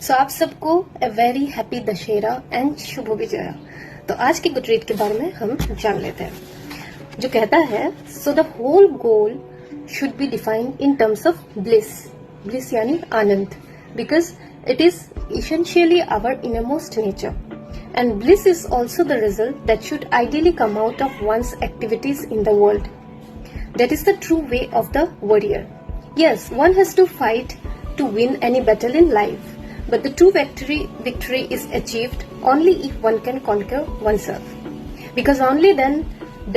सो आप सबको a very happy Dussehra and शुभ विजया। तो आज के गुड रीड के बारे में हम जान लेते हैं, जो कहता है so the whole goal should be defined in terms of bliss. Bliss यानी आनंद, because it is essentially our innermost nature, and bliss is also the result that should ideally come out of one's activities in the world. That is the true way of the warrior. Yes, one has to fight to win any battle in life, but the true victory is achieved only if one can conquer oneself, because only then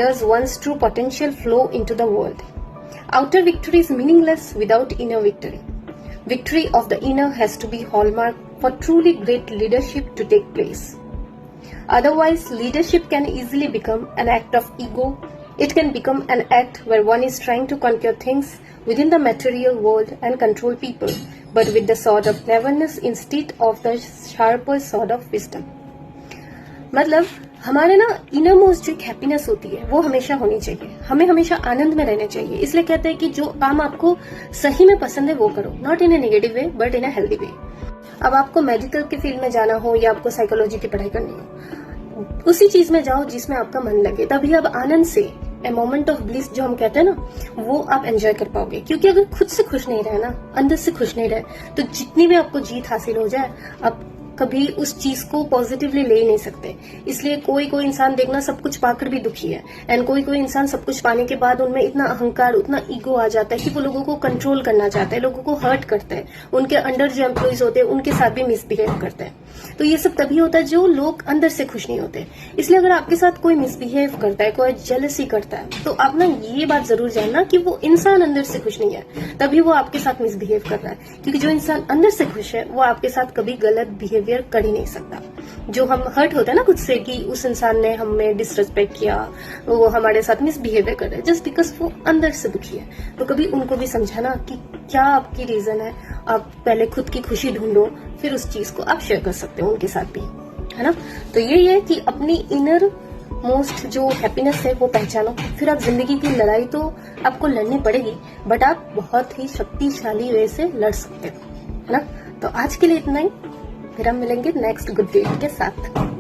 does one's true potential flow into the world. Outer victory is meaningless without inner victory. Victory of the inner has to be hallmark for truly great leadership to take place. Otherwise, leadership can easily become an act of ego. It can become an act where one is trying to conquer things within the material world and control people, but with the sword of cleverness instead of the sharper sword of wisdom. मतलब हमारे ना inner most जो एक happiness होती है वो हमेशा होनी चाहिए, हमें हमेशा आनंद में रहना चाहिए। इसलिए कहते हैं कि जो काम आपको सही में पसंद है वो करो, not in A negative way but in a healthy way. अब आपको मेडिकल के फील्ड में जाना हो या आपको साइकोलॉजी की पढ़ाई करनी हो, उसी चीज में जाओ जिसमें आपका मन लगे, तभी आप आनंद से ए मोमेंट ऑफ ब्लिस जो हम कहते हैं ना, वो आप एंजॉय कर पाओगे। क्योंकि अगर खुद से खुश नहीं रहे ना, अंदर से खुश नहीं रहे, तो जितनी भी आपको जीत हासिल हो जाए आप कभी उस चीज को पॉजिटिवली ले ही नहीं सकते। इसलिए कोई कोई इंसान देखना सब कुछ पाकर भी दुखी है, एंड कोई कोई इंसान सब कुछ पाने के बाद उनमें इतना अहंकार, उतना ईगो आ जाता है कि वो लोगों को कंट्रोल करना चाहता है, लोगों को हर्ट करता है, उनके अंडर जो एम्प्लॉइज होते हैं उनके साथ भी मिसबिहेव करता है। तो ये सब तभी होता है जो लोग अंदर से खुश नहीं होते। इसलिए अगर आपके साथ कोई मिसबिहेव करता है, कोई जेलसी करता है, तो आप ना ये बात जरूर जानना कि वो इंसान अंदर से खुश नहीं है, तभी वो आपके साथ मिसबिहेव कर रहा है। क्योंकि जो इंसान अंदर से खुश है वो आपके साथ कभी गलत बिहेवियर कर ही नहीं सकता। जो हम हर्ट होता है ना खुद से कि उस इंसान ने हमें डिसरेस्पेक्ट किया, वो हमारे साथ मिसबिहेवियर कर रहे हैं, जस्ट बिकॉज वो अंदर से दुखी है। तो कभी उनको भी समझाना कि क्या आपकी रीजन है, आप पहले खुद की खुशी ढूंढो, फिर उस चीज को आप शेयर कर सकते हो उनके साथ भी, है ना। तो यही है कि अपनी इनर मोस्ट जो हैप्पीनेस है वो पहचानो, फिर आप जिंदगी की लड़ाई तो आपको लड़नी पड़ेगी, बट आप बहुत ही शक्तिशाली वे से लड़ सकते हो, है ना। तो आज के लिए इतना ही, फिर हम मिलेंगे नेक्स्ट गुड डे के साथ।